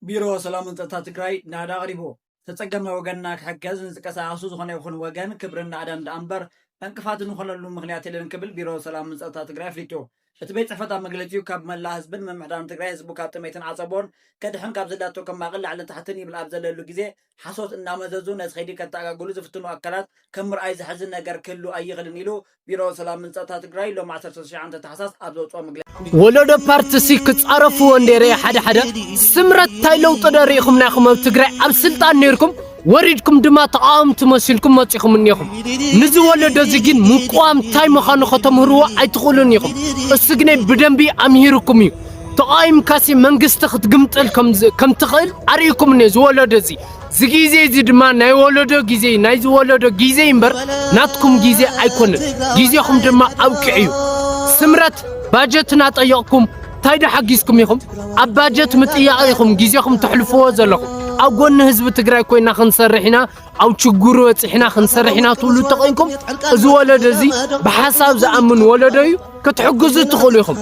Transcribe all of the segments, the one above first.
ቢሮ ሰላምን ጸጥታ ትግራይ ናዳ ቀሪቦ ተጸገመ ወገንና ከሐገዝ እንስቀሳሱ ዝኾነ ይኹን ወገን ክብርና አዳን ዳንበር እንቅፋት እንኾነሉ ምክንያት የለን ክብል ቢሮ ሰላምን ጸጥታ ትግራይ ፍሊቶ እቲ ቤት ጽሕፈት መግለጺኡ ካብ መላ ህዝብን መምሕዳን ትግራይ ህዝቡ ካብ ጥሜትን ዓጸቦን ከድሕን ካብ ዘዳቶ ከማቕል ላዕልን ታሕትን ይብል ኣብ ዘለሉ ግዜ ሓሶት እናመዘዙ ነዚ ኸይዲ ከተኣጋግሉ ዝፍትኑ ኣካላት ከም ምርኣይ ዝሕዝን ነገር ክህሉ ኣይኽእልን ኢሉ ቢሮ ሰላምን ጸጥታ ትግራይ ሎም 19 ታሕሳስ ኣብ ዘውፅኦ መግለጺ ወለዶ ፓርቲሲ ክጻረፍዎ እንደረ ሓደ ስምረት ታይለው ጥደሪኹም ናይኹም ኣብ ትግራይ ኣብ ስልጣን ነርኩም ወሪድኩም ድማ ተቃወምቲ መስልኩም መጽኹም እንይኹም ንዚ ወለዶ ዝግን ሙቋም ታይ መኻኑ ከተምህርዎ ኣይትኽእሉን ኢኹም እስግነ ብደንቢ ኣምሂርኩም እዩ ተቃይም ካሲ መንግስቲ ክትግምጥል ከም ትኽእል ኣርኢኩም ነ ዝወለዶ እዚ ዝጊዜ እዚ ድማ ናይ ወለዶ ጊዜ ናይ ዝወለዶ ጊዜ እምበር ናትኩም ጊዜ ኣይኮነን ጊዜኹም ድማ ኣውቅዕ እዩ ስምረት ባጀትና ጠየቕኩም ታይዳ ሓጊዝኩም ኢኹም ኣብ ባጀት ምጥያቕ ኢኹም ጊዜኹም ተሕልፍዎ ዘለኹም ኣብ ጎኒ ህዝቢ ትግራይ ኮይና ክንሰርሕና ኣብ ችግሩ ወጽሕና ክንሰርሕና ትብሉ ተቆይንኩም እዚ ወለዶ እዚ ብሓሳብ ዝኣምን ወለዶ እዩ ክትሕግዙ ትኽእሉ ኢኹም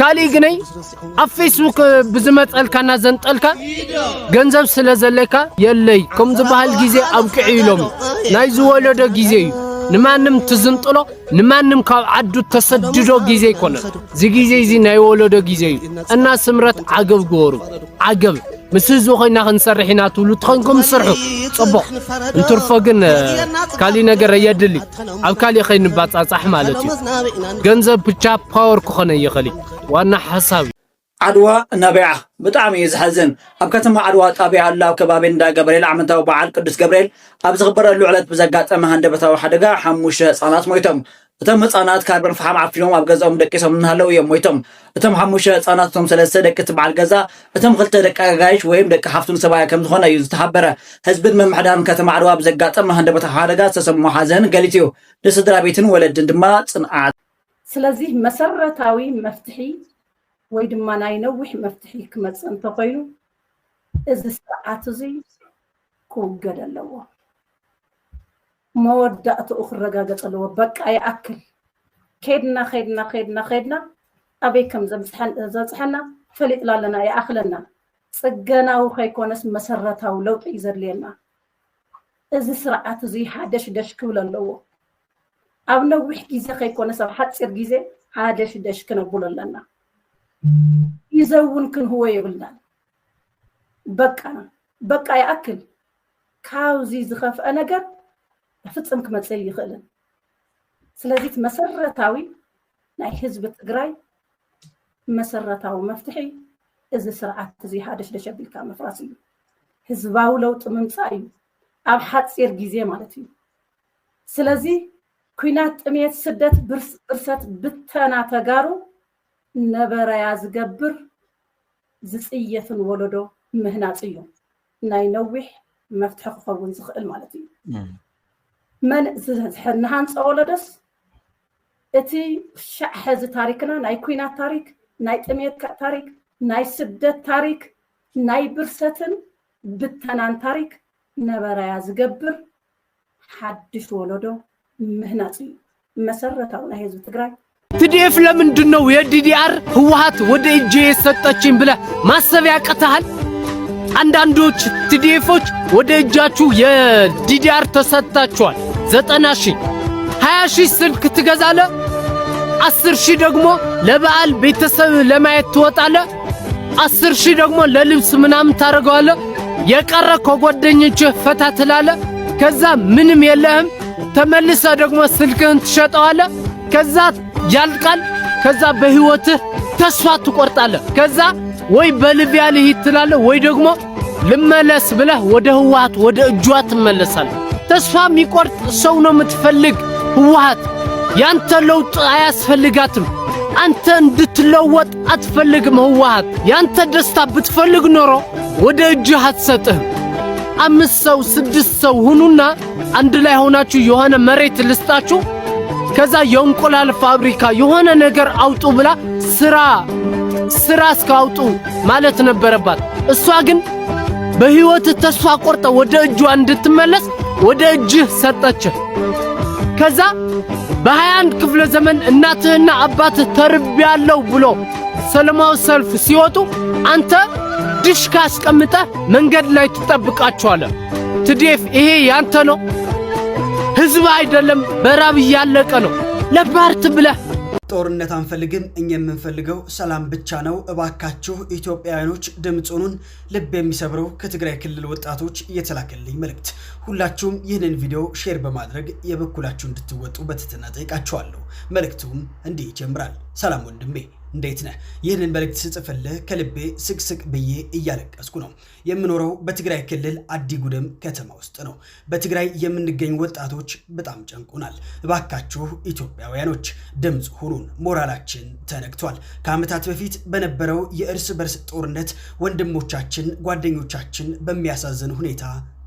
ካልእ ግነይ ኣብ ፌስቡክ ብዝመፀልካና ዘንጠልካ ገንዘብ ስለ ዘለካ የለይ ከም ዝበሃል ጊዜ ኣብቅዕ ኢሎም ናይ ዝወለዶ ጊዜ እዩ ንማንም ትዝንጥሎ ንማንም ካብ ዓዱ ተሰድዶ ጊዜ ይኮነ እዚ ጊዜ እዚ ናይ ወለዶ ጊዜ እዩ እና ስምረት ዓገብ ገበሩ ዓገብ ምስ ህዝቢ ኮይና ክንሰርሕና ትብሉ ትኾንኩም ስርሑ ጽቡቕ እንትርፎ ግን ካልእ ነገር የድሊ ኣብ ካልእ ኸይንባጻጻሕ ማለት እዩ ገንዘብ ብቻ ፓወር ክኾነ ይኽእል ዋና ሓሳብ ዓድዋ ናበይዓ ብጣዕሚ እዩ ዝሓዝን ኣብ ከተማ ዓድዋ ጣብያ ኣላ ኣብ ከባቢ እንዳ ገብርኤል ዓመታዊ በዓል ቅዱስ ገብርኤል ኣብ ዝኽበረሉ ዕለት ብዘጋጠመ ሃንደበታዊ ሓደጋ 5 ህፃናት ሞይቶም እቶም ህፃናት ካርበን ፈሓም ዓፊኖም ኣብ ገዛኦም ደቂሶም እናሃለው እዮም ሞይቶም እቶም 5 ህፃናት እቶም 3 ደቂ ትበዓል ገዛ እቶም 2 ደቂ ኣጋይሽ ወይም ደቂ ሓፍቱን ሰባያ ከም ዝኾነ እዩ ዝተሓበረ ህዝብን መምሕዳን ከተማ ዓድዋ ብዘጋጠመ ሃንደበታዊ ሓደጋ ዝተሰምዖ ሓዘን ገሊጹ እዩ ንስድራ ቤትን ወለድን ድማ ጽንዓት ስለዚ መሰረታዊ መፍትሒ ወይ ድማ ናይ ነዊሕ መፍትሒ ክመጽእ እንተኾይኑ እዚ ስርዓት እዚ ክውገድ ኣለዎ መወዳእትኡ ክረጋገጽ ኣለዎ በቃ ይኣክል ከድና ኣበይ ከም ዘምጽሐና ፈሊጥላ ኣለና ይኣኽለና ጽገናዊ ከይኮነስ መሰረታዊ ለውጢ ይዘድልየና እዚ ስርዓት እዚ ሓደሽ ደሽ ክብል ኣለዎ ኣብ ነዊሕ ግዜ ከይኮነስ ኣብ ሓፂር ግዜ ሓደሽ ደሽ ክነብሎ ኣለና ይዘውን ክንህዎ ይብልና በቃ ይኣክል ካብዚ ዝኸፍአ ነገር ፍጽም ክመጽእ ይኽእልን ስለዚህ መሰረታዊ ናይ ህዝቢ ትግራይ መሰረታዊ መፍትሒ እዚ ስርዓት እዚ ሓደሽ ደሽ ኣቢልካ መፍራስ እዩ ህዝባዊ ለውጢ ምምጻእ እዩ ኣብ ሓፂር ግዜ ማለት እዩ ስለዚ ኩናት ጥሜት ስደት ብርሰት ብተና ተጋሩ ነበረያ ዝገብር ዝጽየፍን ወለዶ ምህናጽ እዩ ናይ ነዊሕ መፍትሒ ክኸውን ዝኽእል ማለት እዩ መን ዝሕናሃን ጸወለደስ እቲ ሻሕ ታሪክና ናይ ኩናት ታሪክ ናይ ጥሜት ታሪክ ናይ ስደት ታሪክ ናይ ብርሰትን ብተናን ታሪክ ነበረያ ዝገብር ሓድሽ ወለዶ ምህናጽ እዩ መሰረታዊ ናይ ህዝቢ ትግራይ TDF ለምንድን ነው የዲዲአር ህወሓት ወደ እጄ የሰጠችኝ ብለ ማሰብ ያቀታል አንዳንዶች TDFዎች ወደ እጃችሁ የዲዲአር ተሰጣችኋል 90,000 20,000 ስልክ ትገዛለ 10,000 ደግሞ ለበዓል ቤተሰብ ለማየት ትወጣለ 10,000 ደግሞ ለልብስ ምናምን ታረጋለ የቀረ ከጓደኞች ፈታ ትላለ ከዛ ምንም የለህም ተመልሰ ደግሞ ስልክህን ትሸጠዋለ ከዛ ያልቃል ከዛ በህይወትህ ተስፋ ትቆርጣለህ ከዛ ወይ በሊቢያ ልሂድ ትላለህ ወይ ደግሞ ልመለስ ብለህ ወደ ህወሓት ወደ እጇ ትመለሳለህ ተስፋ የሚቆርጥ ሰው ነው የምትፈልግ ህወሓት ያንተ ለውጥ አያስፈልጋትም አንተ እንድትለወጥ አትፈልግም ህወሓት ያንተ ደስታ ብትፈልግ ኖሮ ወደ እጅህ አትሰጥህም 5 ሰው 6 ሰው ሁኑና አንድ ላይ ሆናችሁ የሆነ መሬት ልስጣችሁ ከዛ የእንቁላል ፋብሪካ የሆነ ነገር አውጡ ብላ ስራ እስካውጡ ማለት ነበረባት እሷ ግን በህይወት ተስፋ ቆርጣ ወደ እጇ እንድትመለስ ወደ እጅህ ሰጠች ከዛ በ21 ክፍለ ዘመን እናትህና አባትህ ተርቢያለው ብሎ ሰላማዊ ሰልፍ ሲወጡ አንተ ድሽካ አስቀምጠ መንገድ ላይ ትጠብቃቸዋለህ። ትዴፍ ይሄ ያንተ ነው። ህዝብ አይደለም በራብ እያለቀ ነው። ለፓርት ብለህ ጦርነት አንፈልግም። እኛ የምንፈልገው ሰላም ብቻ ነው። እባካችሁ ኢትዮጵያውያኖች ድምጹን ልብ የሚሰብረው ከትግራይ ክልል ወጣቶች የተላከልኝ መልእክት። ሁላችሁም ይህንን ቪዲዮ ሼር በማድረግ የበኩላችሁ እንድትወጡ በትህትና ጠይቃችኋለሁ። መልእክቱም እንዲህ ይጀምራል። ሰላም ወንድሜ እንዴት ነህ? ይህንን መልእክት ስጽፍልህ ከልቤ ስቅስቅ ብዬ እያለቀስኩ ነው። የምኖረው በትግራይ ክልል አዲጉደም ከተማ ውስጥ ነው። በትግራይ የምንገኝ ወጣቶች በጣም ጨንቁናል። እባካችሁ ኢትዮጵያውያኖች ድምፅ ሁኑን። ሞራላችን ተነክቷል። ከዓመታት በፊት በነበረው የእርስ በርስ ጦርነት ወንድሞቻችን፣ ጓደኞቻችን በሚያሳዝን ሁኔታ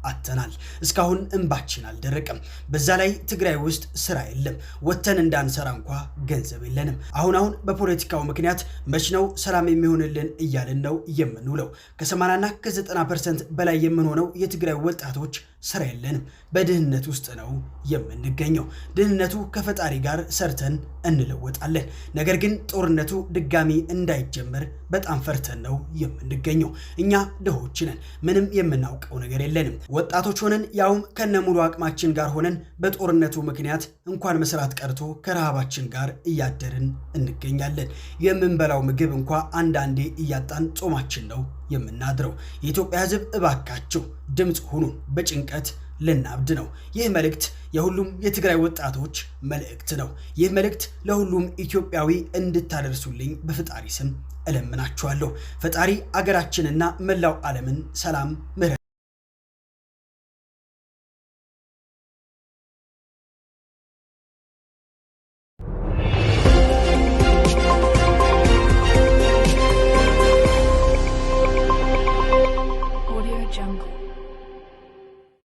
አተናል። እስካሁን እንባችን አልደረቀም። በዛ ላይ ትግራይ ውስጥ ስራ የለም። ወተን እንዳንሰራ እንኳ ገንዘብ የለንም። አሁን በፖለቲካው ምክንያት መች ነው ሰላም የሚሆንልን እያልን ነው የምንውለው። ከ80 እና ከ90% በላይ የምንሆነው የትግራይ ወጣቶች ስራ የለንም። በድህነት ውስጥ ነው የምንገኘው። ድህነቱ ከፈጣሪ ጋር ሰርተን እንለወጣለን። ነገር ግን ጦርነቱ ድጋሚ እንዳይጀመር በጣም ፈርተን ነው የምንገኘው። እኛ ድሆች ነን። ምንም የምናውቀው ነገር የለንም። ወጣቶች ሆነን ያውም ከነሙሉ አቅማችን ጋር ሆነን በጦርነቱ ምክንያት እንኳን መስራት ቀርቶ ከረሃባችን ጋር እያደርን እንገኛለን። የምንበላው ምግብ እንኳ አንዳንዴ እያጣን ጾማችን ነው የምናድረው። የኢትዮጵያ ሕዝብ እባካችሁ ድምፅ ሁኑን። በጭንቀት ልናብድ ነው። ይህ መልእክት የሁሉም የትግራይ ወጣቶች መልእክት ነው። ይህ መልእክት ለሁሉም ኢትዮጵያዊ እንድታደርሱልኝ በፈጣሪ ስም እለምናችኋለሁ። ፈጣሪ አገራችንና መላው ዓለምን ሰላም